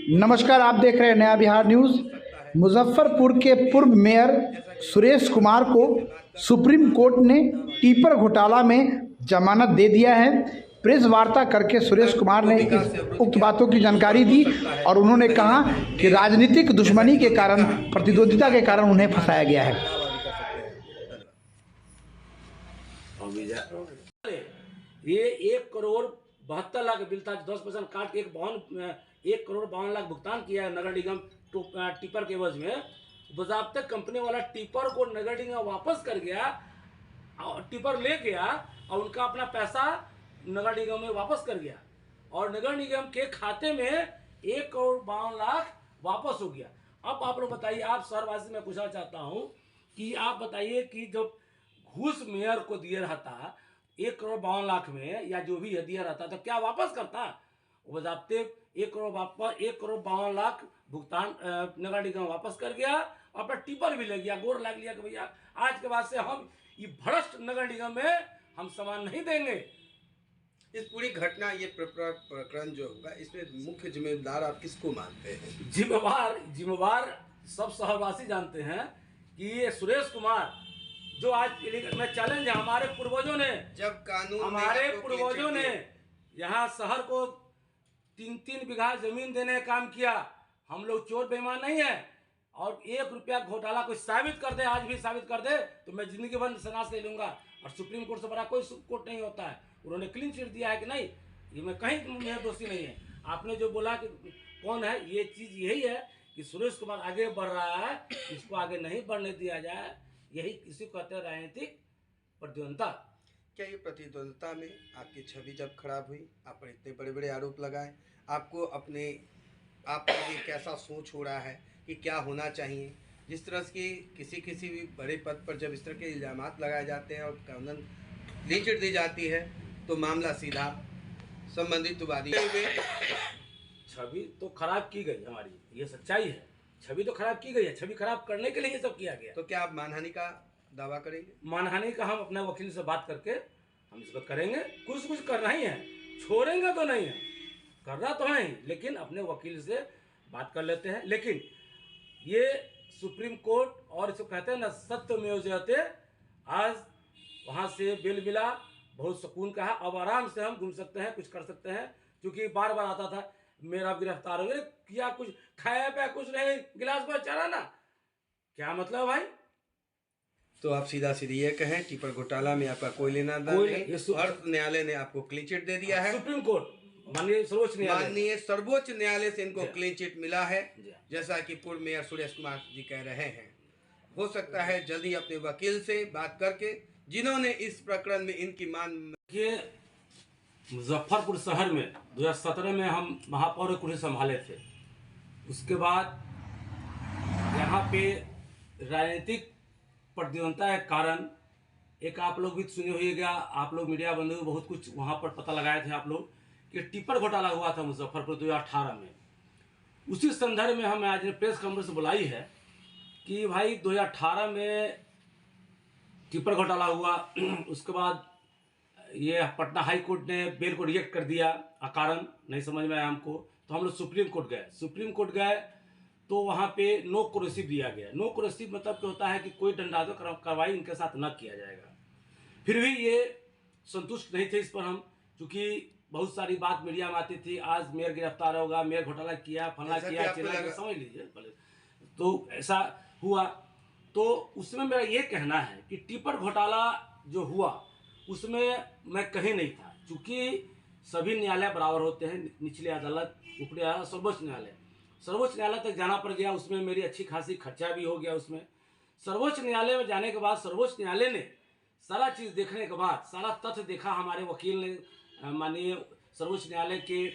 नमस्कार, आप देख रहे हैं नया बिहार न्यूज़। मुजफ्फरपुर के पूर्व मेयर सुरेश कुमार को सुप्रीम कोर्ट ने टिपर घोटाला में जमानत दे दिया है। प्रेस वार्ता करके सुरेश कुमार ने इस उक्त बातों की जानकारी दी और उन्होंने कहा कि राजनीतिक दुश्मनी के कारण, प्रतिद्वंदिता के कारण उन्हें फंसाया गया है। ये 1,72,00,000 बिल था, 10% काट के 1,52,00,000 भुगतान किया है नगर निगम टिपर के एवज में। बजाब्ते कंपनी वाला टिपर को नगर निगम वापस कर गया, टिपर ले गया और उनका अपना पैसा नगर निगम में वापस कर गया और नगर निगम के खाते में 1,52,00,000 वापस हो गया। अब आप लोग बताइए, आप शहरवासी में पूछना चाहता हूँ कि आप बताइए कि जब घूस मेयर को दिया रहता 1,52,00,000 में या जो भी दिया रहता तो क्या वापस करता? बजाब्ते 1,52,00,000 भुगतान नगर निगम वापस कर गया, अपना टिपर भी ले गया, गोर लाग लिया कि भैया आज के बाद से हम ये भ्रष्ट नगर निगम में हम सामान नहीं देंगे। इस पूरी घटना, ये प्रकरण जो होगा, इसमें मुख्य जिम्मेदार आप किसको मानते हैं? जिम्मेवार सब शहरवासी जानते हैं कि ये सुरेश कुमार जो आज में चैलेंज है। हमारे पूर्वजों ने, जब कानून हमारे पूर्वजों ने यहाँ शहर को 3-3 बीघा जमीन देने का काम किया। हम लोग चोर बेईमान नहीं है और 1 रुपया घोटाला कोई साबित कर दे, आज भी साबित कर दे तो मैं जिंदगी भर सनास ले लूंगा और सुप्रीम कोर्ट से बड़ा कोई कोर्ट नहीं होता है। उन्होंने क्लीन चिट दिया है कि नहीं, ये मैं कहीं मेरा दोषी नहीं है। आपने जो बोला कि कौन है, ये चीज यही है कि सुरेश कुमार आगे बढ़ रहा है, इसको आगे नहीं बढ़ने दिया जाए, यही किसी को कहते हैं राजनीतिक प्रतिद्वंदता। क्या ये प्रतिद्वंदता में आपकी छवि जब खराब हुई, आप पर इतने बड़े बड़े आरोप लगाए, आपको अपने आप पर ये कैसा सोच हो रहा है कि क्या होना चाहिए? जिस तरह से किसी भी बड़े पद पर जब इस तरह के इल्जामात लगाए जाते हैं और कानून क्लीन चिट दी जाती है तो मामला सीधा संबंधित वादी। छवि तो खराब की गई हमारी, ये सच्चाई है। छवि तो खराब की गई है, छवि खराब करने के लिए ये सब किया गया। तो क्या आप मानहानि का दावा करेंगे? मानहानि का हम अपने वकील से बात करके हम इस पर करेंगे। कुछ करना ही है, छोड़ेंगे तो नहीं है, करना तो है ही, लेकिन अपने वकील से बात कर लेते हैं। लेकिन ये सुप्रीम कोर्ट और इसको कहते हैं ना सत्यमेव जयते, आज वहाँ से बेल मिला, बहुत सुकून का है। अब आराम से हम घूम सकते हैं, कुछ कर सकते हैं, क्योंकि बार बार आता था मेरा गिरफ्तार हो गया, किया कुछ खाया पिया कुछ नहीं, गिलास पर चढ़ा ना, क्या मतलब भाई? तो आप सीधा सीधी ये कहें टिपर घोटाला में आपका कोई लेना देना नहीं, और न्यायालय ने आपको क्लीन चिट दे दिया है। सुप्रीम कोर्ट माननीय सर्वोच्च न्यायालय से इनको क्लीन चिट मिला है, जैसा कि पूर्व मेयर सुरेश कुमार जी कह रहे हैं। हो सकता है जल्द ही अपने वकील से बात करके, जिन्होंने इस प्रकरण में इनकी मान ये मुजफ्फरपुर शहर में 2017 में हम महापौर कुर्सी संभाले थे। उसके बाद यहाँ पे राजनीतिक प्रतिद्वंदता के कारण एक आप लोग भी सुने होइएगा, आप लोग मीडिया बंधु बहुत कुछ वहाँ पर पता लगाए थे आप लोग कि टिपर घोटाला हुआ था मुजफ्फरपुर 2018 में। उसी संदर्भ में हमें आज ने प्रेस कॉन्फ्रेंस बुलाई है कि भाई 2018 में टिपर घोटाला हुआ, उसके बाद ये पटना हाई कोर्ट ने बेल को रिजेक्ट कर दिया, कारण नहीं समझ में आया हमको, तो हम लोग सुप्रीम कोर्ट गए तो वहाँ पे नो कोरेसिव दिया गया। नो कोरेसिव मतलब क्या होता है कि कोई दंडात्मक कार्रवाई इनके साथ न किया जाएगा। फिर भी ये संतुष्ट नहीं थे इस पर हम, क्योंकि बहुत सारी बात मीडिया में आती थी, आज मेयर गिरफ्तार होगा, मेयर घोटाला किया, फला किया, समझ लीजिए। तो ऐसा हुआ, तो उसमें मेरा ये कहना है कि टिपर घोटाला जो हुआ उसमें मैं कहीं नहीं था, क्योंकि सभी न्यायालय बराबर होते हैं, निचली अदालत, ऊपरी अदालत, सर्वोच्च न्यायालय तक जाना पड़ गया। उसमें मेरी अच्छी खासी खर्चा भी हो गया। उसमें सर्वोच्च न्यायालय में जाने के बाद सर्वोच्च न्यायालय ने सारा चीज़ देखने के बाद, सारा तथ्य देखा, हमारे वकील ने, माननीय सर्वोच्च न्यायालय के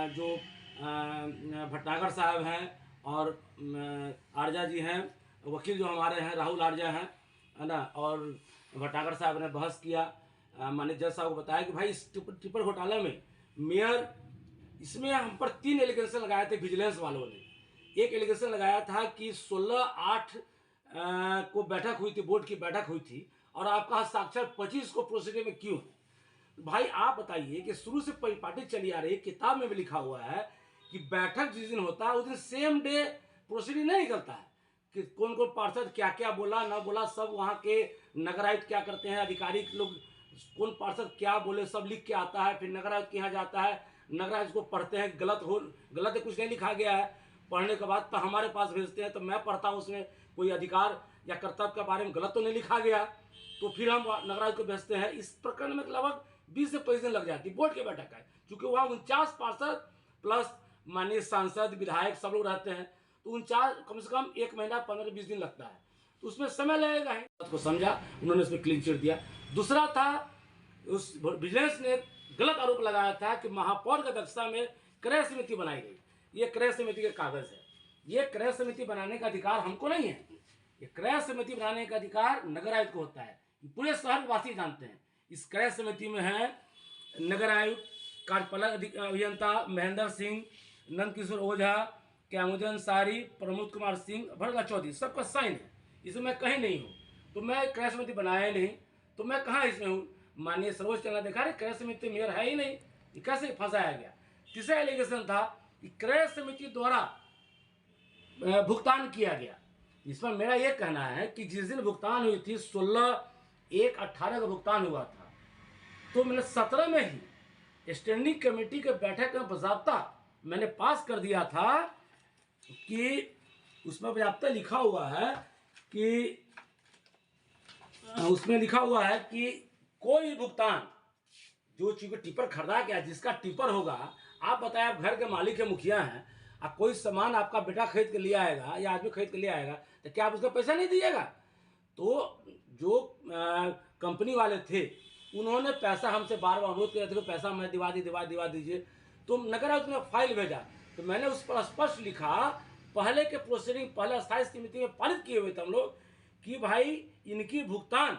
जो भटनागर साहब हैं और आरजा जी हैं, वकील जो हमारे हैं राहुल आरजा हैं, है ना, और भटनागर साहब ने बहस किया। माननीय जज साहब को बताया कि भाई इस टिपर घोटाला में मेयर, इसमें हम पर 3 एलिगेशन लगाए थे विजिलेंस वालों ने। एक एलिगेशन लगाया था कि 16/8 को बैठक हुई थी, बोर्ड की बैठक हुई थी, और आपका हस्ताक्षर 25 को प्रोसीडिंग में क्यों है? भाई आप बताइए कि शुरू से पार्टी चली आ रही है, किताब में भी लिखा हुआ है कि बैठक जिस दिन होता है उस दिन सेम डे प्रोसीडिंग नहीं निकलता है कि कौन कौन पार्षद क्या क्या बोला ना बोला, सब वहाँ के नगर आयुक्त क्या करते हैं, अधिकारी लोग कौन पार्षद क्या बोले सब लिख के आता है, फिर नगर आयुक्त के यहाँ जाता है, नगर आयुक्त को पढ़ते हैं, गलत है कुछ नहीं लिखा गया है, पढ़ने के बाद तो हमारे पास भेजते हैं, तो मैं पढ़ता हूँ उसमें कोई अधिकार या कर्तव्य के बारे में गलत तो नहीं लिखा गया, तो फिर हम नगर आयुक्त को भेजते हैं। इस प्रकरण में लगभग 20 से 25 दिन लग जाती है बोर्ड की बैठक है, क्योंकि वहाँ 49 पार्षद प्लस माननीय सांसद विधायक सब लोग रहते हैं, तो 49 कम से कम 1 महीना 15-20 दिन लगता है, तो उसमें समय लगेगा ही। उसको समझा, उन्होंने उसमें क्लीन चिट दिया। दूसरा था, उस विजिलेंस ने गलत आरोप लगाया था कि महापौर की अध्यक्षता में क्रय समिति बनाई गई। ये क्रय समिति के कागज है, ये क्रय समिति बनाने का अधिकार हमको नहीं है, ये क्रय समिति बनाने का अधिकार नगर आयुक्त को होता है, पूरे शहर वासी जानते हैं। इस क्रय समिति में है नगर आयुक्त, कार्यपालक अभियंता महेंद्र सिंह, नंदकिशोर ओझा, क्यामुदन सारी, प्रमोद कुमार सिंह, भरत चौधरी, सबका साइन है। इसमें मैं कहीं नहीं हूँ, तो मैं क्रय समिति बनाया नहीं, तो मैं कहाँ इसमें हूँ। माननीय सर्वोच्च न्यायालय देखा रहे क्रय समिति मेयर है ही नहीं, ये कैसे फंसाया गया। तीसरा एलिगेशन था कि क्रय समिति द्वारा भुगतान किया गया। इसमें मेरा ये कहना है कि जिस दिन भुगतान हुई थी 16/1/18 का भुगतान हुआ था, तो मैंने 17 में ही स्टैंडिंग कमेटी के बैठक में बजाबता मैंने पास कर दिया था कि उसमें बजाबता लिखा हुआ है कि उसमें लिखा हुआ है कि कोई भुगतान जो चीज टिपर खरीदा गया, जिसका टिपर होगा, आप बताएं आप घर के मालिक के मुखिया हैं, आप कोई सामान आपका बेटा खरीद के ले आएगा या आदमी खरीद के ले आएगा, तो क्या आप उसका पैसा नहीं दीजिएगा। तो जो कंपनी वाले थे उन्होंने पैसा हमसे बार बार अनुरोध किया था कि पैसा मैं दिवा दीजिए, तो नगर आयुक्त ने फाइल भेजा, तो मैंने उस पर स्पष्ट लिखा, पहले के प्रोसीडिंग पहले स्थायी समिति में पारित किए हुए थे हम लोग कि भाई इनकी भुगतान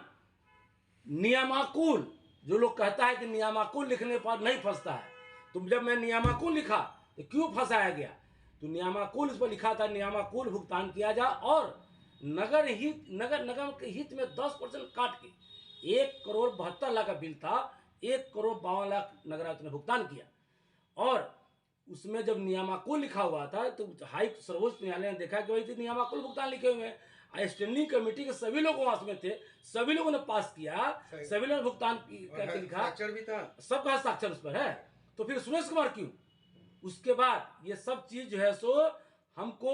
नियमानुकूल, जो लोग कहता है कि नियमानुकूल लिखने पर नहीं फंसता है, तो जब मैं नियमानुकूल लिखा तो क्यों फंसाया गया, तो नियमानुकूल इस पर लिखा था नियमानुकूल भुगतान किया जा, और नगर के हित में 10% काट के 1,72,00,000 का बिल था, 1,52,00,000 नगर आयुक्त ने भुगतान किया। और उसमें जब नियमानुकूल लिखा हुआ था तो सर्वोच्च न्यायालय ने देखा कि भाई नियमानुकूल भुगतान लिखे हुए हैं, स्टैंडिंग कमेटी के सभी लोग वहां में थे, सभी लोगों ने पास किया, सभी लोगों ने भुगतान करके लिखा, भी था, सबका हस्ताक्षर उस पर है, तो फिर सुरेश कुमार क्यों। उसके बाद ये सब चीज जो है सो हमको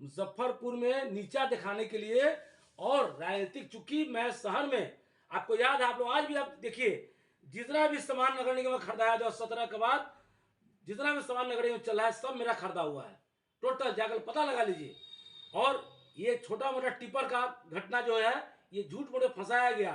मुजफ्फरपुर में नीचा दिखाने के लिए और राजनीतिक, चूंकि मैं शहर में, आपको याद है, आप लोग आज भी आप देखिए, जितना भी सामान नगर निगम में खरीदाया 2017 के बाद, जितना भी सामान नगर निगम चल रहा है सब मेरा खरीदा हुआ है, टोटल जाकर पता लगा लीजिए। और ये छोटा मोटा टिपर का घटना जो है ये झूठ मूठ फंसाया गया।